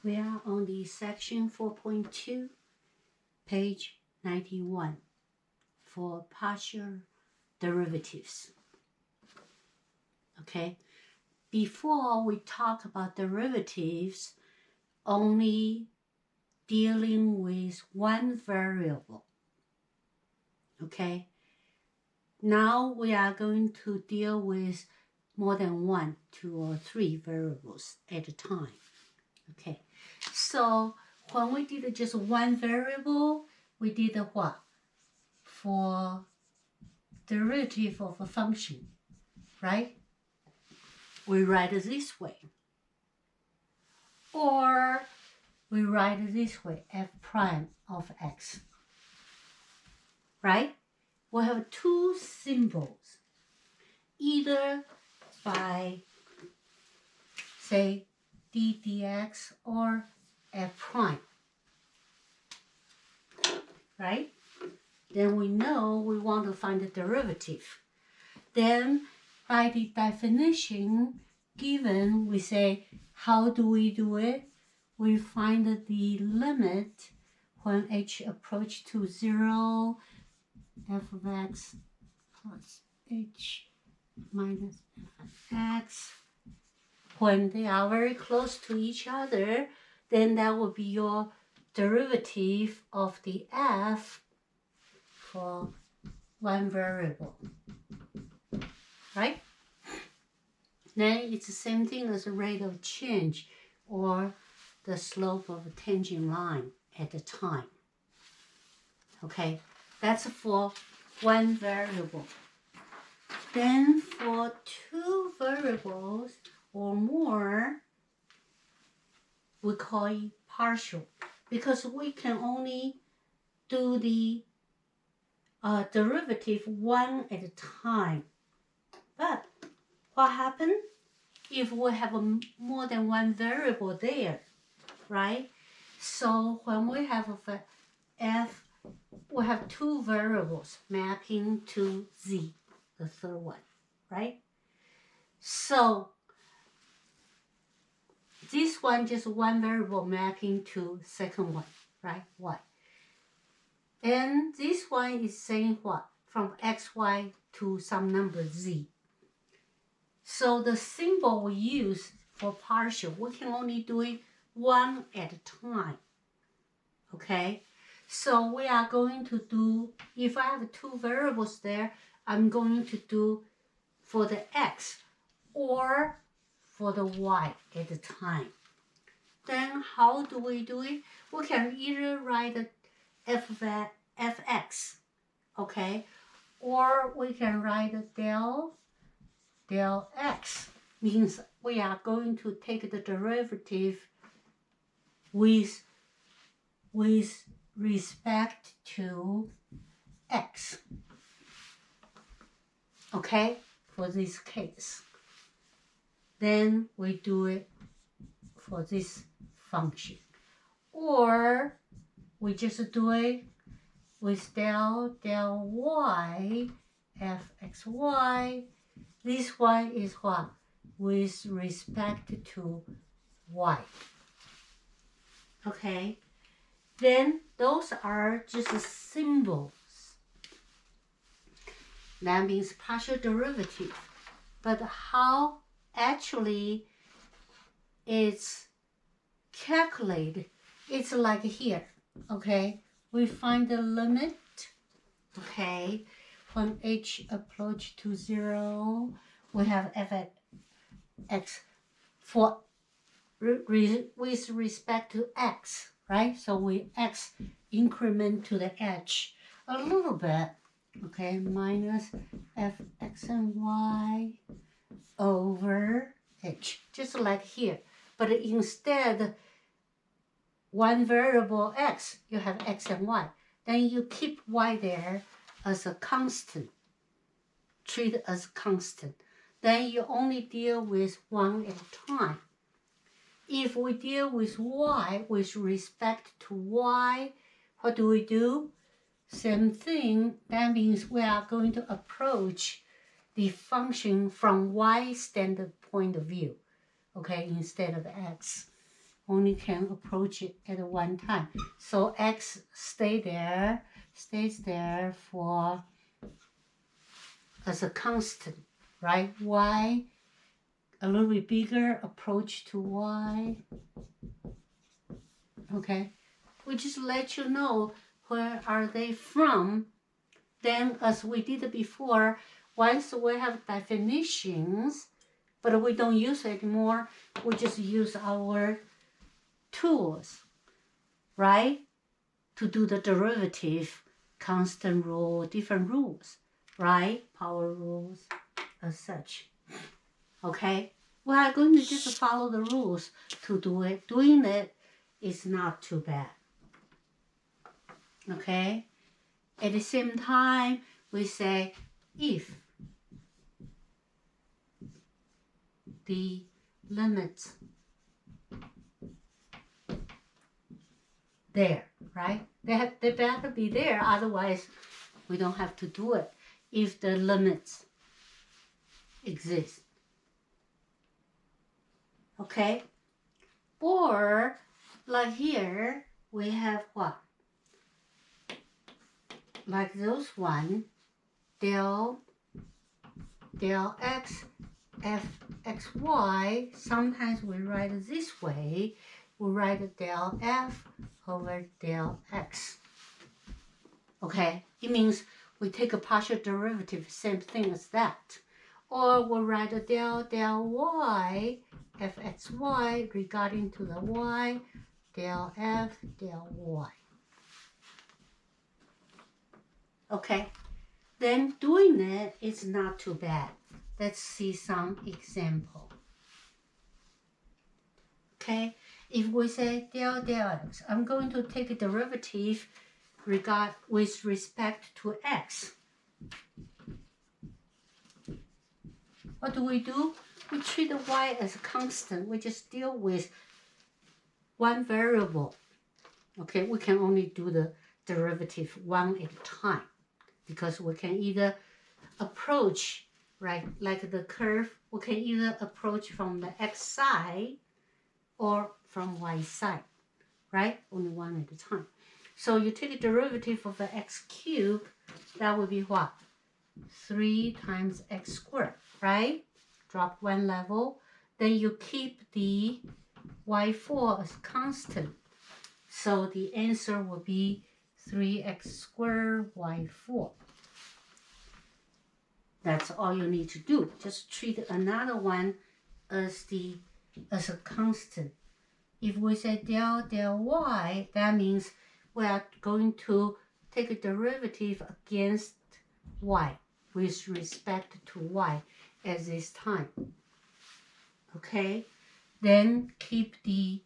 We are on the section 4.2, page 91 for partial derivatives. Okay, before we talk about derivatives, only dealing with one variable. Okay, now we are going to deal with more than 1, 2, or 3 variables at a time. Okay, so when we did just one variable, we did what? For derivative of a function, right? We write it this way. Or we write it this way, f prime of x, right? We have two symbols, either by, say, d dx or f prime, right? Then we know we want to find the derivative. Then by the definition given, we say, how do we do it? We find the limit when h approach to 0, f of x plus h minus f of x. When they are very close to each other, then that will be your derivative of the f for one variable, right? Then it's the same thing as the rate of change or the slope of a tangent line at the time. Okay, that's for one variable. Then for two variables or more, we call it partial, because we can only do the derivative one at a time. But what happens if we have more than one variable there, right? So when we have f, we have two variables mapping to z, the third one, right? So this one just one variable mapping to second one, right? Y. And this one is saying what? From xy to some number z. So the symbol we use for partial, we can only do it one at a time. Okay? So we are going to do, if I have two variables there, I'm going to do for the x or for the y at a time. Then how do we do it? We can either write fx, okay? Or we can write del x, means we are going to take the derivative with respect to x, okay, for this case. Then we do it for this function. Or we just do it with del y fxy. This one is what? With respect to y. Okay? Then those are just symbols. That means partial derivative. But how actually it's calculated, it's like here. Okay? We find the limit. Okay? When h approach to 0, we have f at x for with respect to x, right? So we x increment to the h a little bit, okay? Minus fx and y over h, just like here. But instead, one variable x, you have x and y. Then you keep y there as a constant, treat it as constant. Then you only deal with one at a time. If we deal with y with respect to y, what do? Same thing. That means we are going to approach the function from y standard point of view, okay, instead of x. only can approach it at one time. So x stays there for as a constant, right? Y, a little bit bigger approach to y. Okay, we just let you know where are they from. Then, as we did before, once we have definitions, but we don't use it anymore, we just use our tools, right? To do the derivative, constant rule, different rules, right? Power rules, as such. Okay? We are going to just follow the rules to do it. Doing it is not too bad. Okay? At the same time, we say if the limits there, right? They better be there, otherwise we don't have to do it. If the limits exist. Okay? Or, like here, we have what? Like those one, del x fxy, sometimes we write it this way. We write del f over del x. Okay? It means we take a partial derivative, same thing as that. Or we write a del y fxy regarding to the y, del f del y. Okay, then doing it is not too bad. Let's see some example. Okay, if we say del x, I'm going to take a derivative with respect to x. What do? We treat the y as a constant. We just deal with one variable. Okay, we can only do the derivative one at a time because we can either approach, right, like the curve, we can either approach from the x side or from y side, right? Only one at a time. So you take a derivative of the x cubed, that would be what? 3 times x squared, right? Drop one level. Then you keep the y4 as constant. So the answer will be 3x squared y4. That's all you need to do. Just treat another one as a constant. If we say del y, that means we are going to take a derivative against y with respect to y at this time. Okay? Then keep the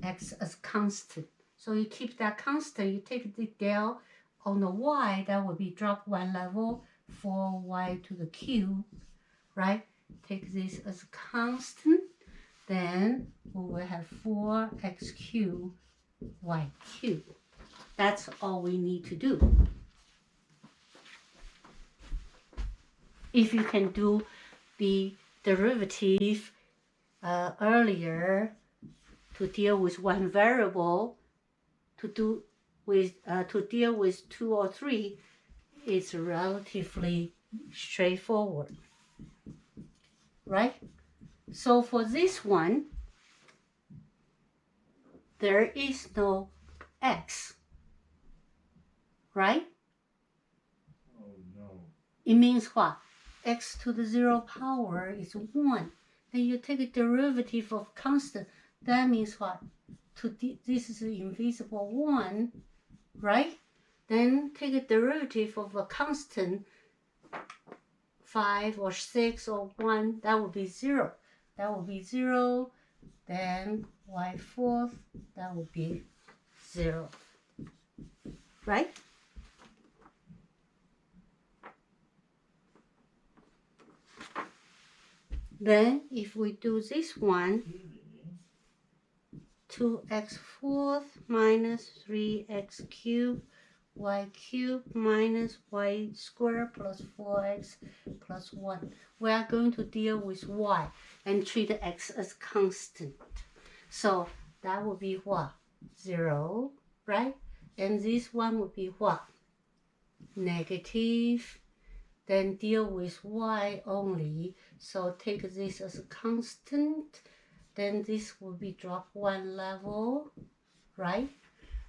x as constant. So you keep that constant, you take the del on the y, that would be drop one level, 4y to the cube, right? Take this as constant, then we will have 4x cubed y cubed. That's all we need to do. If you can do the derivative earlier to deal with one variable, to deal with 2 or 3, it's relatively straightforward, right? So for this one, there is no x, right? Oh no. It means what? X to the 0 power is 1. Then you take a derivative of constant. That means what? This is an invisible 1, right? Then take a derivative of a constant 5 or 6 or 1. That would be 0. That would be 0. Then y4, that would be 0. Right? Then if we do this one, 2x fourth minus 3x cubed y cubed minus y squared plus 4x plus 1. We are going to deal with y. and treat x as constant. So that would be what? 0, right? And this one would be what? Negative. Then deal with y only. So take this as a constant. Then this will be drop one level, right?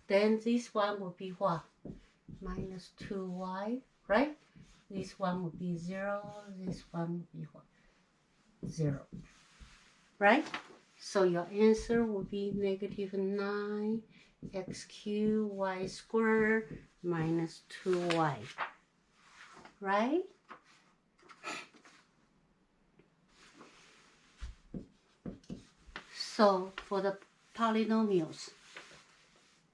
Then this one will be what? Minus 2y, right? This one would be 0. This one would be what? 0, right? So your answer would be negative 9 x cubed y squared minus 2y, right? So for the polynomials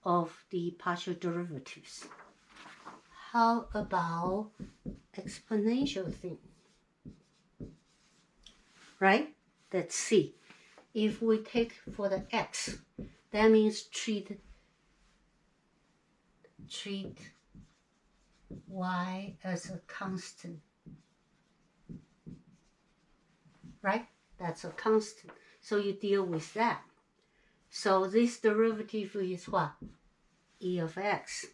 of the partial derivatives, how about exponential thing? Right? Let's see. If we take for the x, that means treat y as a constant. Right? That's a constant. So you deal with that. So this derivative is what? E of x.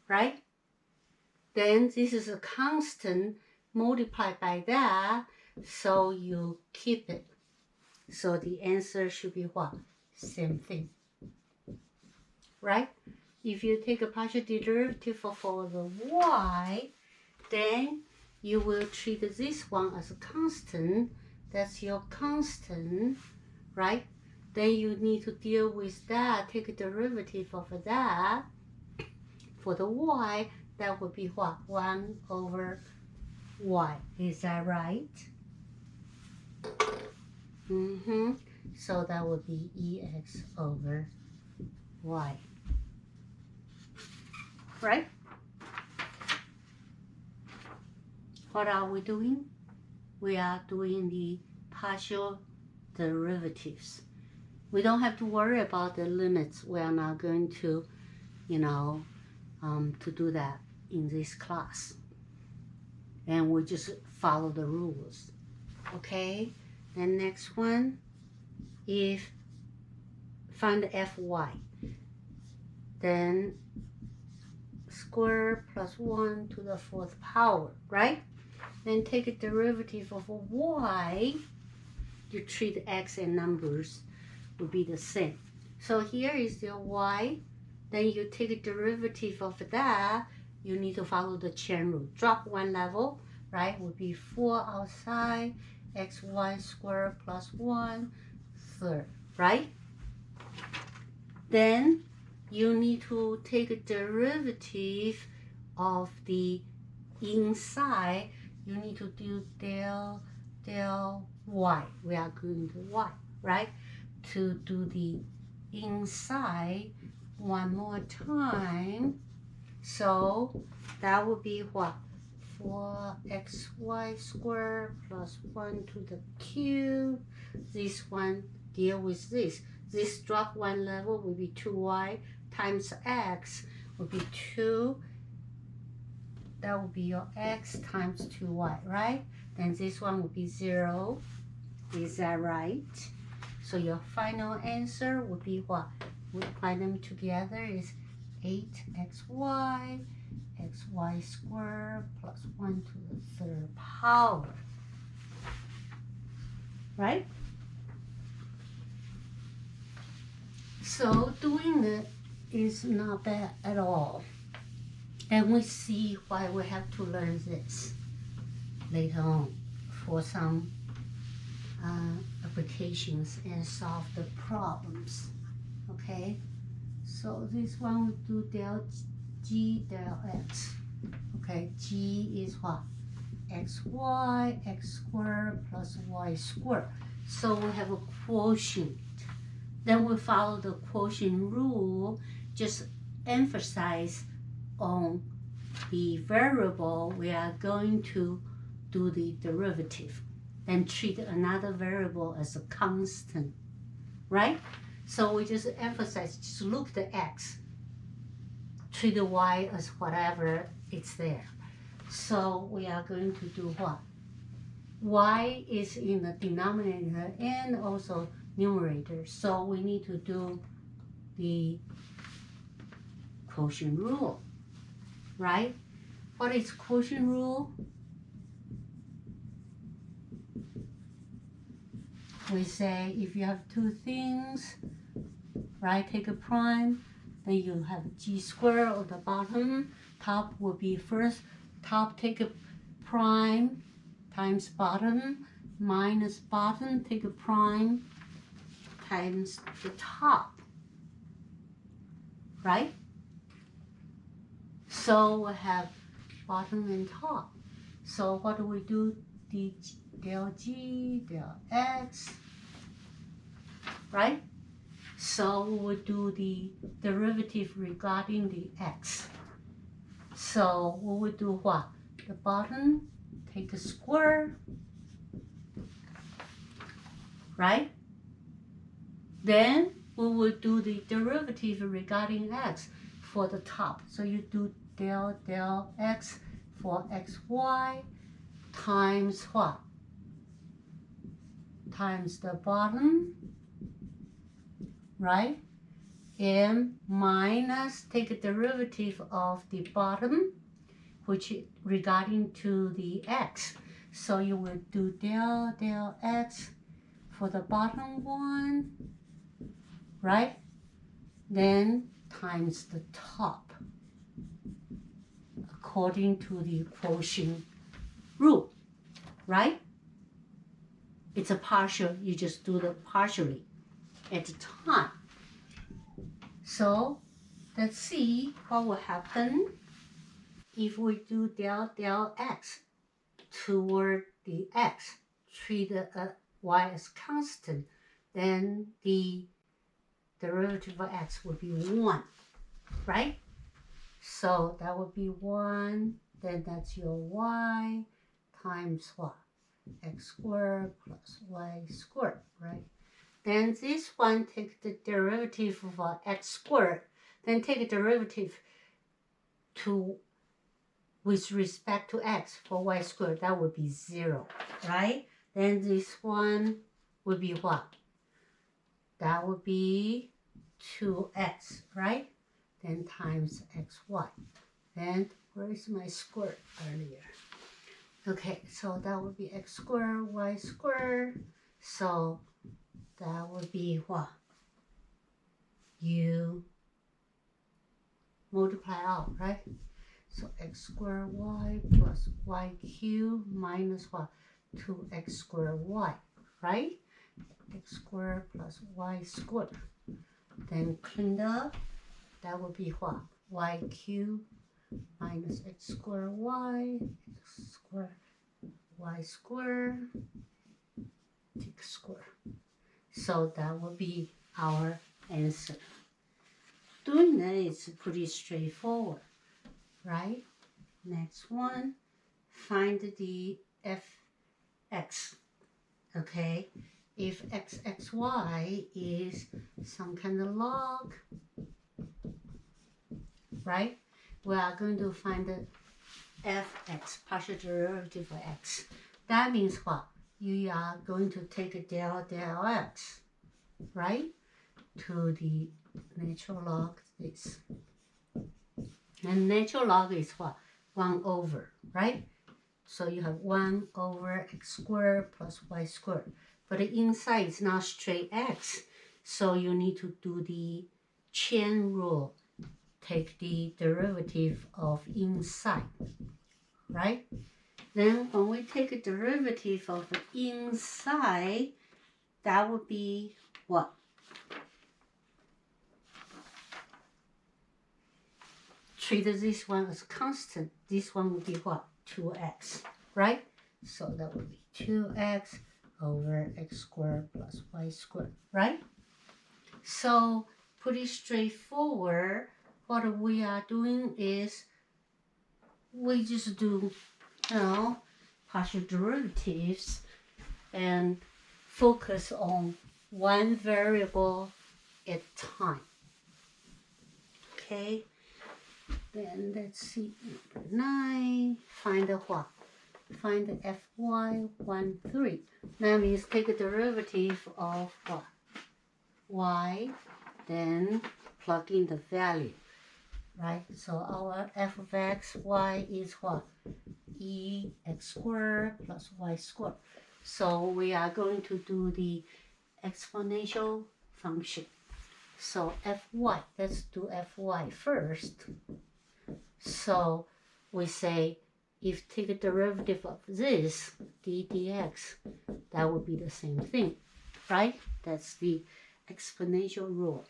Right? Then this is a constant multiplied by that, so you keep it. So the answer should be what? Same thing. Right? If you take a partial derivative for the y, then you will treat this one as a constant. That's your constant, right? Then you need to deal with that, take a derivative of that. For the y, that would be what? 1 over y. Is that right? So that would be ex over y. Right? What are we doing? We are doing the partial derivatives. We don't have to worry about the limits. We are not going to, to do that in this class. And we just follow the rules. Okay? Then next one, if find fy, then square plus 1 to the 4th power, right? Then take a derivative of y. You treat x and numbers will be the same. So here is the y. Then you take a derivative of that. You need to follow the chain rule. Drop one level, right? Would be 4 outside, xy squared plus 1/3, right? Then you need to take a derivative of the inside. You need to do del y. We are going to y, right? To do the inside one more time. So that would be what? 4xy squared plus 1 to the cube. This one deal with this. This drop one level will be 2y times x will be 2. That will be your x times 2y, right? Then this one will be 0. Is that right? So your final answer would be what? We find them together is 8xy, xy squared plus 1 to the 3rd power. Right? So doing it is not bad at all. And we see why we have to learn this later on for some applications and solve the problems. Okay? So this one we do del g del x. Okay, g is what? xy, x squared plus y squared. So we have a quotient. Then we follow the quotient rule, just emphasize on the variable we are going to do the derivative and treat another variable as a constant, right? So we just emphasize, just look at the x, treat the y as whatever it's there. So we are going to do what? y is in the denominator and also numerator. So we need to do the quotient rule, right? What is quotient rule? We say if you have two things, right, take a prime, then you have g squared on the bottom. Top will be first, top take a prime times bottom minus bottom take a prime times the top, right? So we have bottom and top. So what do we do? Del g, del x, right? So we would do the derivative regarding the x. So we would do what? The bottom, take a square, right? Then we would do the derivative regarding x for the top. So you do del x for xy times what? Times the bottom, right? And minus, take a derivative of the bottom, which is regarding to the x. So you will do del x for the bottom one, right? Then times the top, according to the quotient rule, right? It's a partial, you just do the partially at the time. So let's see what will happen if we do del x toward the x, treat y as constant, then the derivative of x would be 1, right? So that would be 1, then that's your y times what? X squared plus y squared, right? Then this one, take the derivative of x squared, then take a derivative with respect to x for y squared, that would be 0, right? Then this one would be what? That would be 2x, right? Then times xy. Then where is my square earlier? Okay, so that would be x squared, y squared. So that would be what? You multiply out, right? So x squared y plus y cubed minus what? 2x squared y, right? X squared plus y squared. Then cleaned up, that would be what? Y cubed minus x squared y, x squared y squared, x squared. So that would be our answer. Doing that is pretty straightforward, right? Next one, find the fx, okay? If xy is some kind of log, right? We are going to find the fx, partial derivative of x. That means what? You are going to take a del x, right? To the natural log this. And natural log is what? 1 over, right? So you have 1 over x squared plus y squared. But the inside is not straight x. So you need to do the chain rule. Take the derivative of inside, right? Then when we take a derivative of the inside, that would be what? Treat this one as constant. This one would be what? 2x, right? So that would be 2x over x squared plus y squared, right? So pretty straightforward. What we are doing is we just do, partial derivatives and focus on one variable at a time. Okay, then let's see, number 9, find the what? find the fy13. That means take a derivative of what? Y, then plug in the value, right? So our f of x, y is what? Ex squared plus y squared. So we are going to do the exponential function. So fy, let's do fy first. So we say if take a derivative of this, d dx, that would be the same thing, right? That's the exponential rule.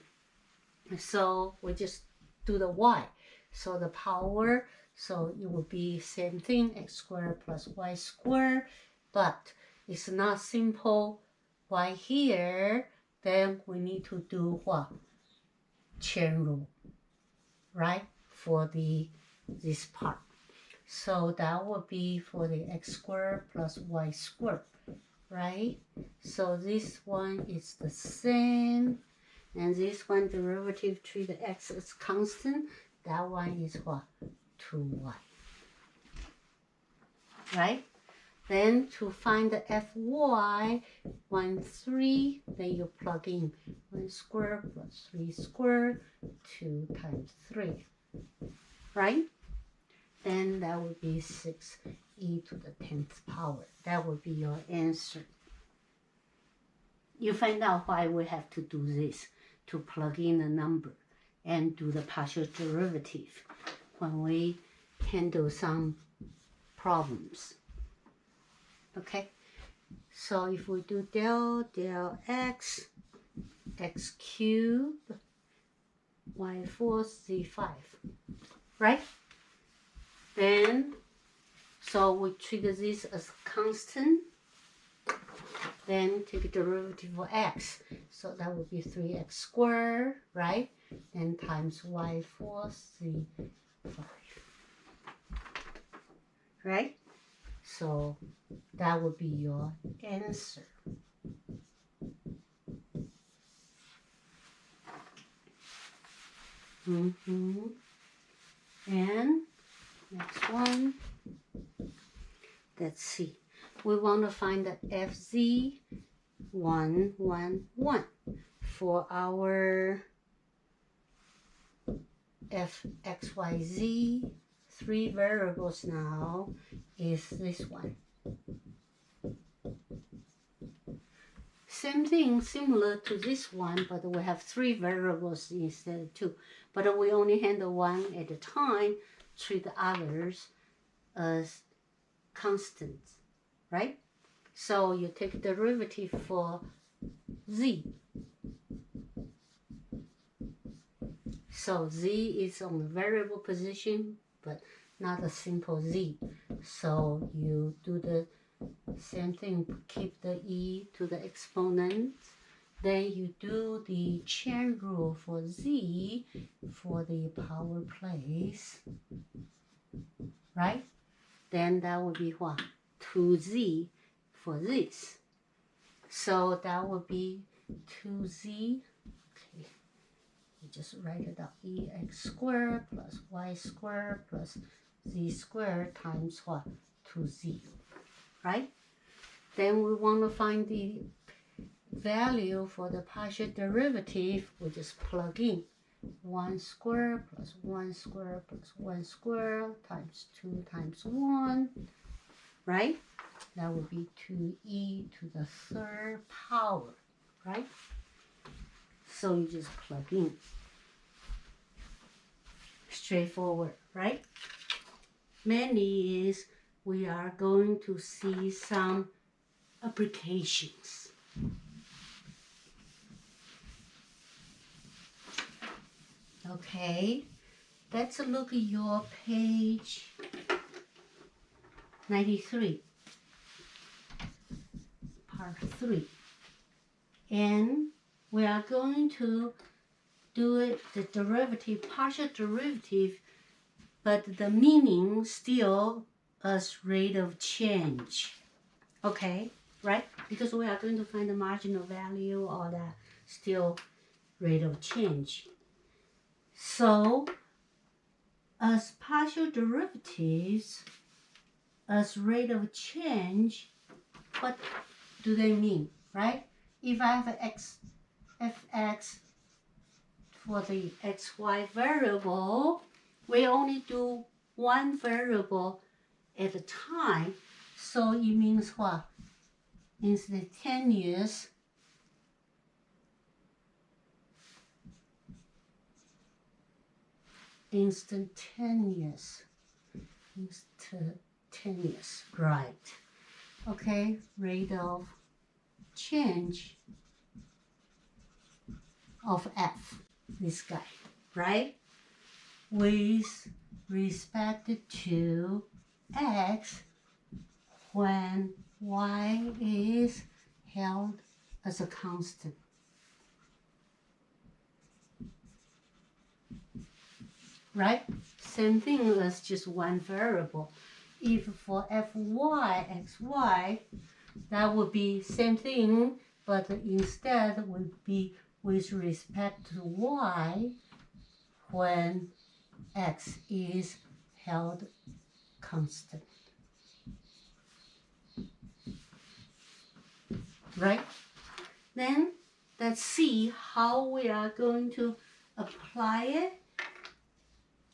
So we just do the y. So the power, so it will be same thing, x squared plus y squared, but it's not simple y here, then we need to do what? Chain rule, right? For this part. So that would be for the x squared plus y squared, right? So this one is the same. And this one derivative treat the x as constant. That one is what? 2y. Right? Then to find the fy 13, then you plug in 1 squared plus 3 squared, 2 times 3. Right? Then that would be 6e to the 10th power. That would be your answer. You find out why we have to do this, to plug in a number and do the partial derivative when we handle some problems. Okay, so if we do del x, x cubed, y4, z5, right? Then, so we treat this as constant. Then take a derivative of x. So that would be 3x squared, right? Then times y4, z5. Right? So that would be your answer. And next one. Let's see. We want to find the FZ111 for our fxyz. 3 variables now is this one. Same thing, similar to this one, but we have 3 variables instead of 2. But we only handle one at a time, treat the others as constants, right? So you take derivative for z. So z is on the variable position, but not a simple z. So you do the same thing, keep the e to the exponent. Then you do the chain rule for z for the power place, right? Then that would be what? 2z for this. So that would be 2z. Okay, you just write it out. Ex squared plus y squared plus z squared times what? 2z, right? Then we want to find the value for the partial derivative. We just plug in 1 squared plus 1 squared plus 1 squared times 2 times 1, right? That would be 2e to the 3rd power, right? So you just plug in. Straightforward, right? Mainly is we are going to see some applications. Okay, let's look at your page 93, part 3. And we are going to do it, the derivative, partial derivative, but the meaning still as rate of change. Okay, right? Because we are going to find the marginal value or that still rate of change. So, as partial derivatives, as rate of change, what do they mean, right? If I have fx for the xy variable, we only do one variable at a time. So it means what? Instantaneous right? Okay, rate of change of f, this guy, right? With respect to x when y is held as a constant. Right? Same thing as just one variable. If for fy, xy, that would be same thing, but instead would be with respect to y when x is held constant. Right? Then let's see how we are going to apply it.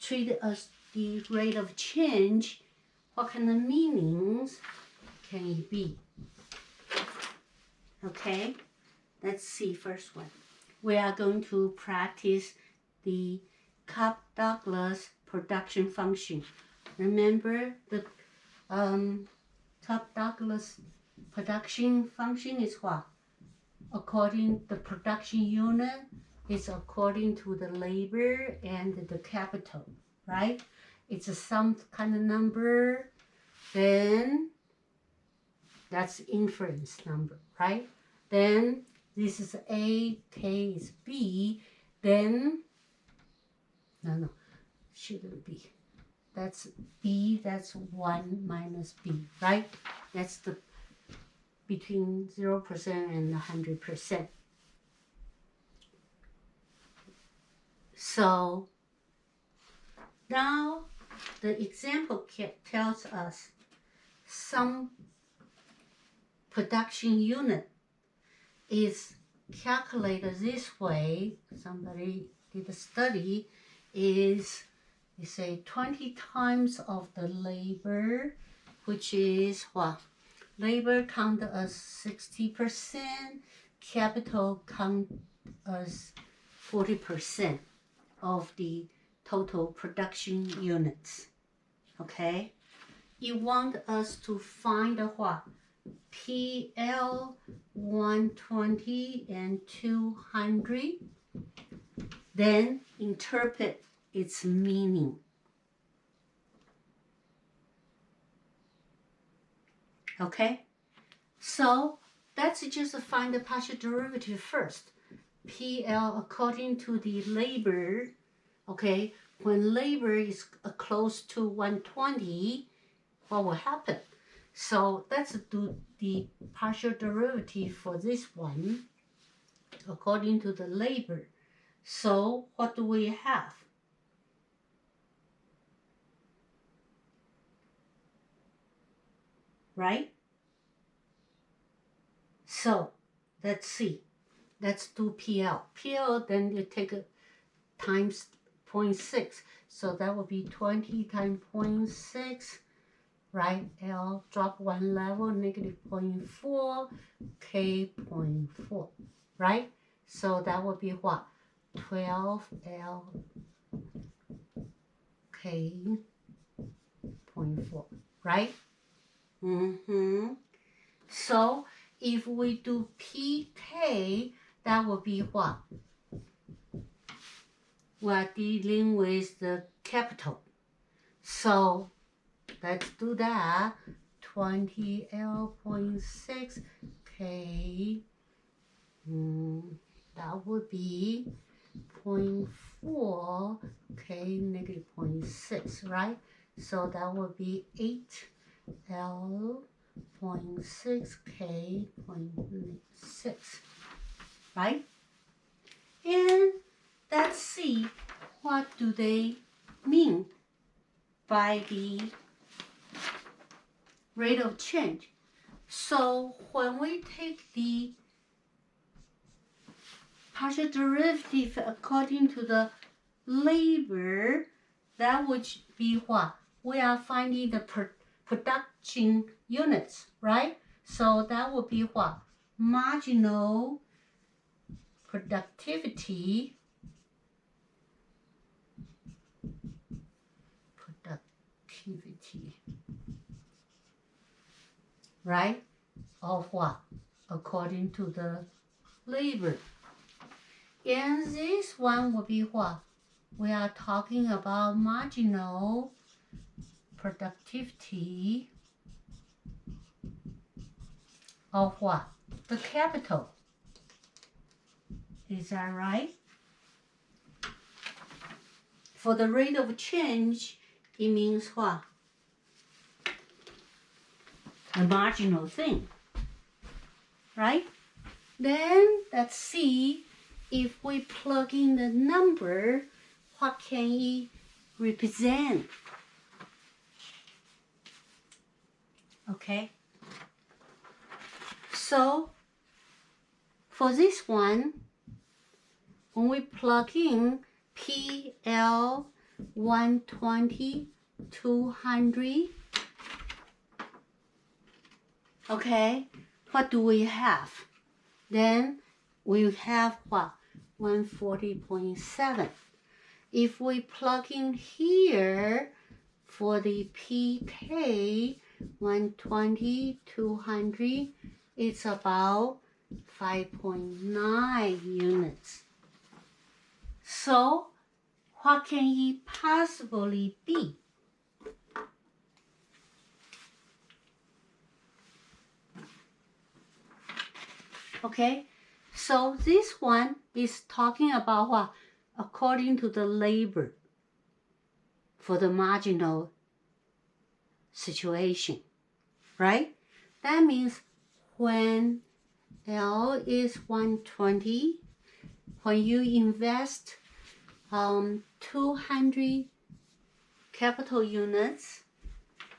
Treat it as the rate of change. What kind of meanings can it be? Okay, let's see first one. We are going to practice the Cobb-Douglas production function. Remember the Cobb-Douglas production function is what? According the production unit is according to the labor and the capital, right? It's some kind of number, then that's inference number, right? Then this is A, K is B, then, no, shouldn't be. That's B, that's 1 minus B, right? That's the between 0% and 100%. So now the example tells us some production unit is calculated this way. Somebody did a study, is you say 20 times of the labor, which is what? Labor count as 60%, capital count as 40% of the total production units. Okay? You want us to find what? PL 120 and 200. Then interpret its meaning. Okay? So let's just find the partial derivative first. PL according to the labor, okay, when labor is close to 120, what will happen? So let's do the partial derivative for this one according to the labor. So what do we have? Right? So let's see. Let's do PL. PL, then you take a times 0.6. So that will be 20 times 0.6, right? L drop one level, negative 0.4, K 0.4, right? So that would be what? 12L K 0.4, right? So if we do PK, that will be what? We're dealing with the capital. So let's do that. 20L.6 K. That would be 0.4 K negative 0.6, right? So that would be 8L.6 K 0.6, right? And let's see what do they mean by the rate of change. So when we take the partial derivative according to the labor, that would be what? We are finding the production units, right? So that would be what? Marginal productivity. Right? Of what? According to the labor. And this one will be what? We are talking about marginal productivity of what? The capital. Is that right? For the rate of change, it means what? A marginal thing, right? Then let's see if we plug in the number, what can it represent? Okay. So for this one, when we plug in PL 120, 200, okay, what do we have? Then we have what? 140.7. If we plug in here for the PK 120, 200, it's about 5.9 units. So what can it possibly be? Okay, so this one is talking about what? According to the labor for the marginal situation, right? That means when L is 120, when you invest 200 capital units,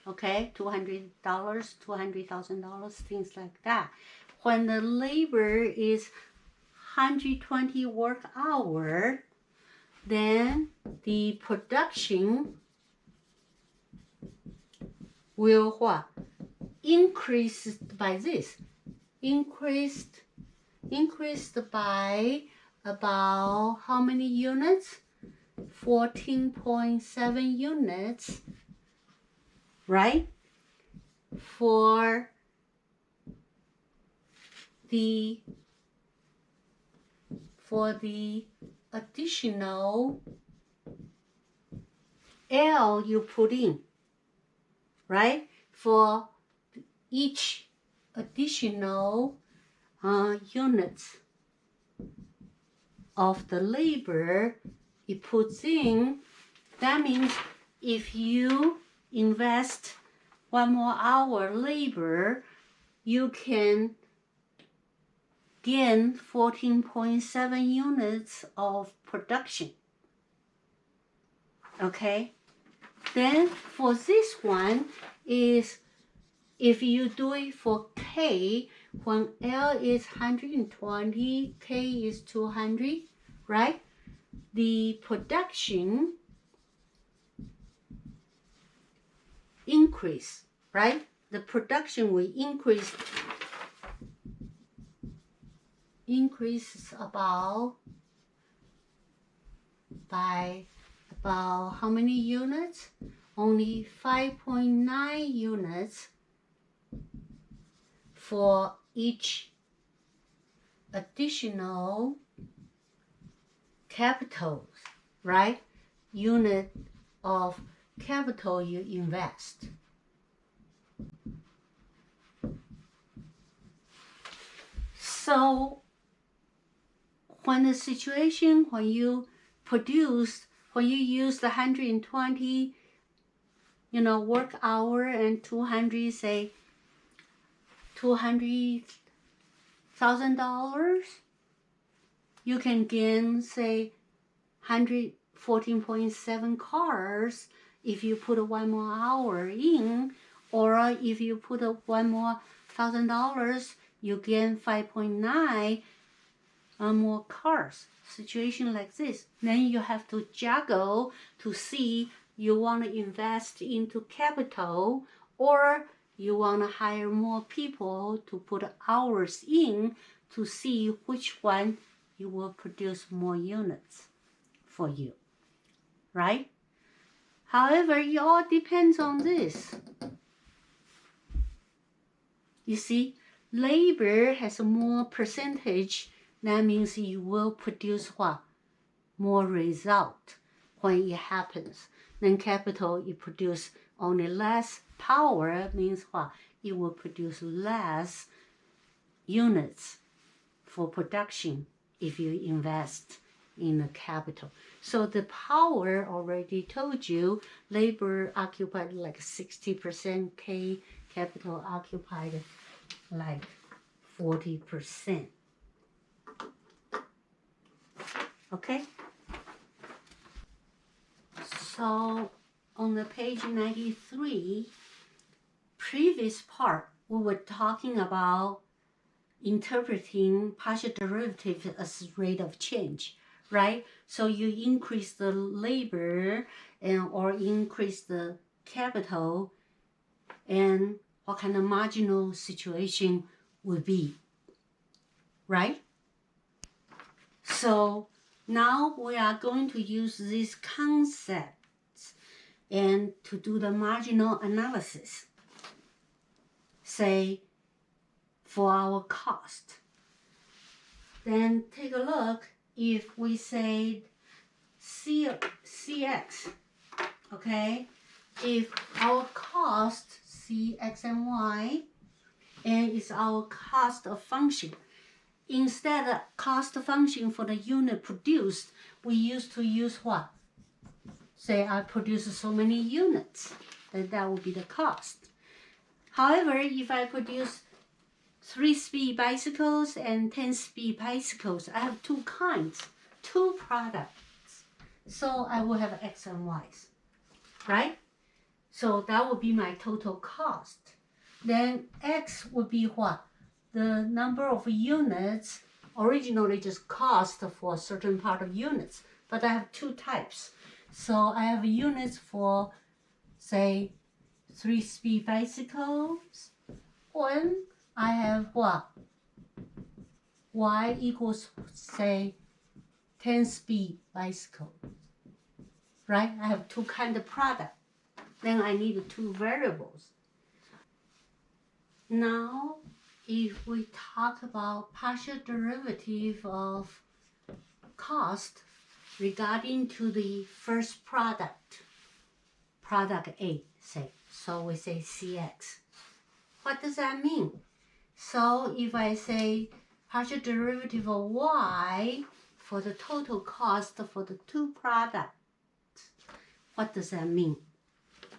okay, $200, $200,000, things like that. When the labor is 120 work hour, then the production will what? Increase by this. Increased by about how many units? 14.7 units, right? For the additional L you put in, right? For each additional units of the labor it puts in, that means if you invest 1 more hour labor, you can gain 14.7 units of production. Okay? Then for this one is, if you do it for K, when L is 120, K is 200, right? The production increase, right? The production will increase about by about how many units? Only 5.9 units for each additional capital, right? Unit of capital you invest. So when the situation, when you use the 120, work hour and 200, say $200,000, you can gain, say, 114.7 cars if you put 1 more hour in, Or if you put up one more $1,000, you gain 5.9 more cars. Situation like this. Then you have to juggle to see you want to invest into capital or you want to hire more people to put hours in to see which one you will produce more units for you, right? However, it all depends on this. You see, labor has more percentage. That means you will produce what? More result when it happens. Then capital, you produce only less power, means what? It will produce less units for production if you invest in the capital. So the power already told you, labor occupied like 60%, capital occupied like 40%. Okay? So on the page 93, previous part, we were talking about interpreting partial derivative as rate of change, right? So you increase the labor or increase the capital, and what kind of marginal situation would be, right? So now we are going to use these concepts and to do the marginal analysis. Say, for our cost. Then take a look if we say CX, okay? If our cost, CX and Y, and it's our cost of function. Instead of cost function for the unit produced, we used to use what? Say I produce so many units, then that would be the cost. However, if I produce 3-speed bicycles and 10-speed bicycles, I have two kinds, two products. So I will have X and Y's, right? So that would be my total cost. Then X would be what? The number of units, originally just cost for a certain part of units, but I have two types. So I have units for, say, 3-speed bicycles, and I have what? Y equals, say, 10-speed bicycle, right? I have two kind of product. Then I need two variables. Now, if we talk about partial derivative of cost regarding to the first product, product A, say, so we say CX. What does that mean? So if I say partial derivative of Y for the total cost for the two products, what does that mean?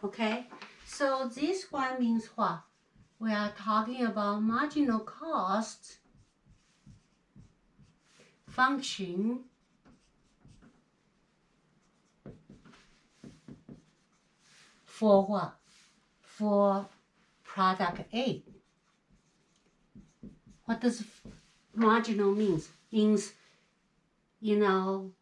Okay, so this one means what? We are talking about marginal cost function for what? For product A. What does marginal means? Means, you know,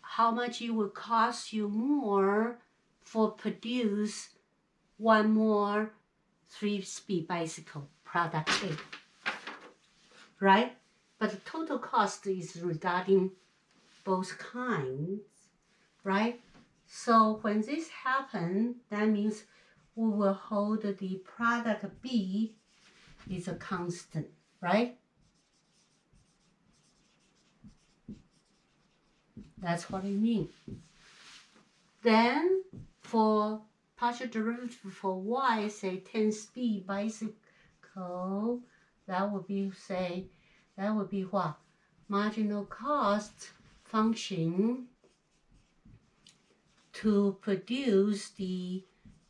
how much it will cost you more for produce one more 3-speed bicycle, product A, right? But the total cost is regarding both kinds, right? So when this happens, that means we will hold the product B is a constant, right? That's what I mean. Then for partial derivative for Y, say 10-speed bicycle, that would be, say, that would be what? Marginal cost function to produce the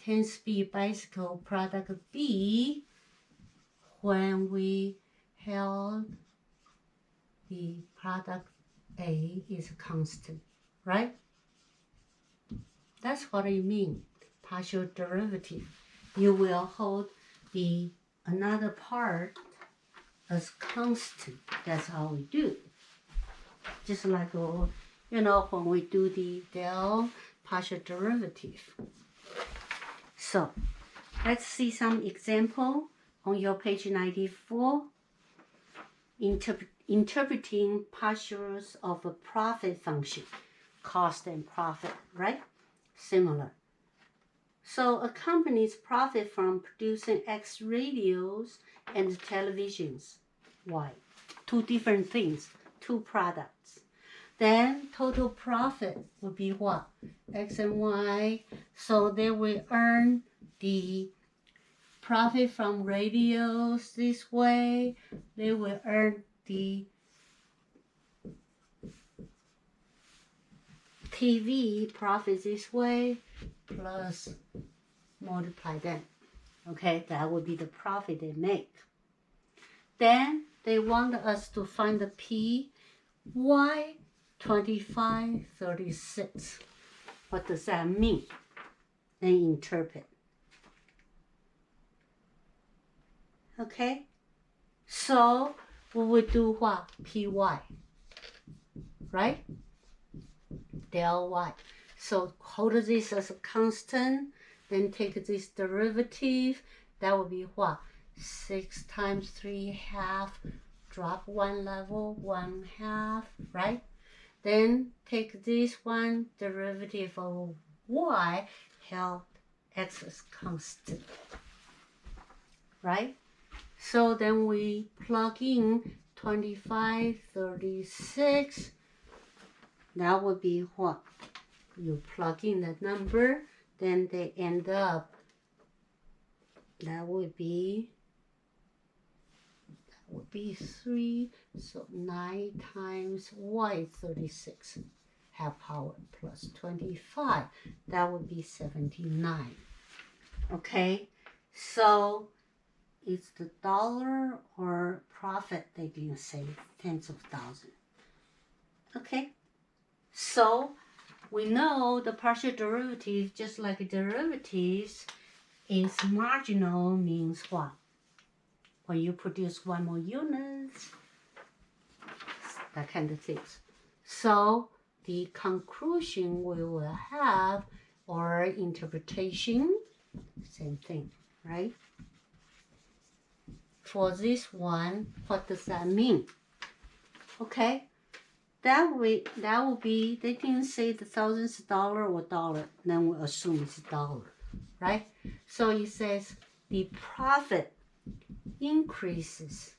10-speed bicycle product B when we held the product A is constant, right? That's what I mean. partial derivative, you will hold the another part as constant. That's how we do. Just like, when we do the del partial derivative. So let's see some example on your page 94. Interpreting partials of a profit function, cost and profit, right? Similar. So a company's profit from producing X radios and televisions, Y. Two different things, two products. Then total profit would be what? X and Y. So they will earn the profit from radios this way. They will earn the TV profit this way, plus multiply them. Okay, that would be the profit they make. Then they want us to find the P, Y, 25, 36. What does that mean? And interpret. Okay, so we would do what? PY, right? Del Y. So hold this as a constant, then take this derivative. That would be what? 6 times 3/2, drop one level, 1/2, right? Then take this one, derivative of Y, held X as constant, right? So then we plug in 25, 36. That would be what? You plug in the number, then they end up, that would be 3, so 9 times Y, 36, half power plus 25, that would be 79. Okay, so it's the dollar or profit, they didn't say, tens of thousands. Okay, so we know the partial derivative, just like derivatives, is marginal, means what? When you produce one more units, that kind of things. So the conclusion we will have, or interpretation, same thing, right? For this one, what does that mean? Okay, that would be, they didn't say the thousands dollar or dollar, then we assume it's dollar, right? So it says the profit increases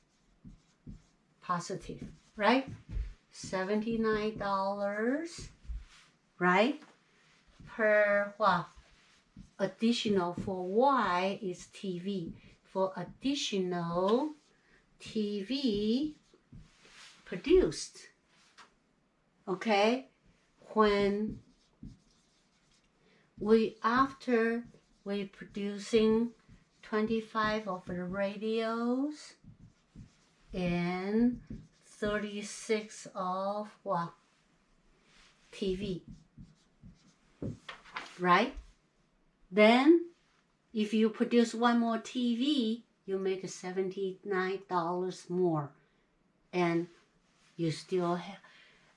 positive, right? $79, right? Per what? Additional for Y is TV. For additional TV produced, okay? When after we producing 25 of the radios and 36 of what? TV, right? Then if you produce one more TV, you make $79 more, and you still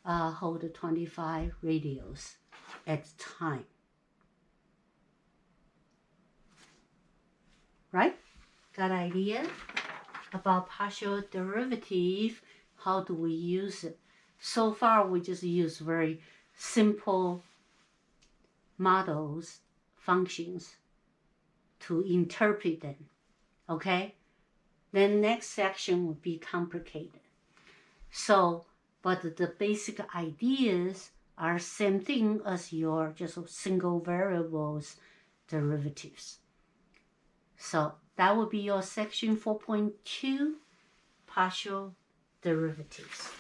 hold 25 radios at the time. Right? Got an idea about partial derivative? How do we use it? So far, we just use very simple models, functions, to interpret them, okay? Then next section will be complicated. So, but the basic ideas are same thing as your just single variables derivatives. So that will be your section 4.2, partial derivatives.